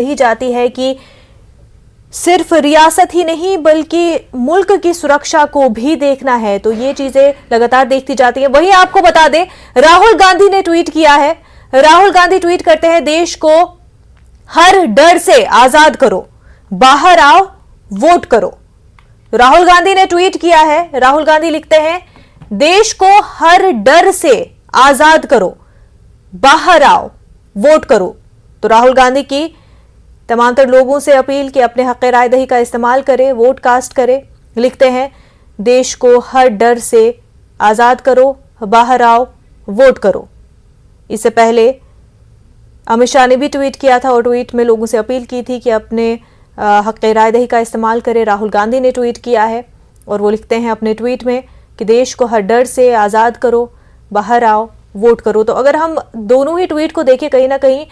कही जाती है कि सिर्फ रियासत ही नहीं बल्कि मुल्क की सुरक्षा को भी देखना है, तो ये चीजें लगातार देखती जाती हैं। वहीं आपको बता दें, राहुल गांधी ने ट्वीट किया है। राहुल गांधी ट्वीट करते हैं, देश को हर डर से आजाद करो, बाहर आओ, वोट करो। राहुल गांधी ने ट्वीट किया है। राहुल गांधी लिखते हैं, देश को हर डर से आजाद करो, बाहर आओ, वोट करो। तो राहुल गांधी की तमाम तर लोगों से अपील कि अपने हक़ राय दही का इस्तेमाल करें, वोट कास्ट करें। लिखते हैं, देश को हर डर से आजाद करो, बाहर आओ, वोट करो। इससे पहले अमित शाह ने भी ट्वीट किया था और ट्वीट में लोगों से अपील की थी कि अपने हक़ राय दही का इस्तेमाल करें। राहुल गांधी ने ट्वीट किया है और वो लिखते हैं अपने ट्वीट में कि देश को हर डर से आजाद करो, बाहर आओ, वोट करो। तो अगर हम दोनों ही ट्वीट को देखें, कहीं ना कहीं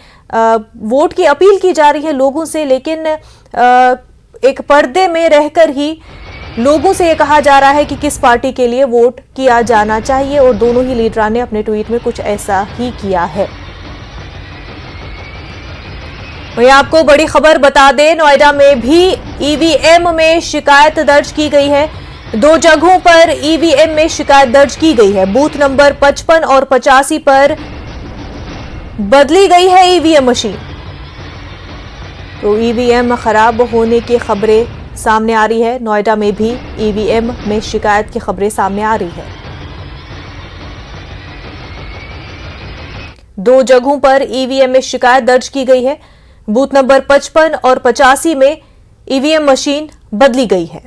वोट की अपील की जा रही है लोगों से, लेकिन एक पर्दे में रहकर ही लोगों से यह कहा जा रहा है कि किस पार्टी के लिए वोट किया जाना चाहिए, और दोनों ही लीडरान ने अपने ट्वीट में कुछ ऐसा ही किया है। वहीं आपको बड़ी खबर बता दें, नोएडा में भी ईवीएम में शिकायत दर्ज की गई है। 2 जगहों पर ईवीएम में शिकायत दर्ज की गई है। बूथ नंबर 55 और 85 पर बदली गई है ईवीएम मशीन। तो ईवीएम खराब होने की खबरें सामने आ रही है। नोएडा में भी ईवीएम में शिकायत की खबरें सामने आ रही है। 2 जगहों पर ईवीएम में शिकायत दर्ज की गई है। बूथ नंबर 55 और 85 में ईवीएम मशीन बदली गई है।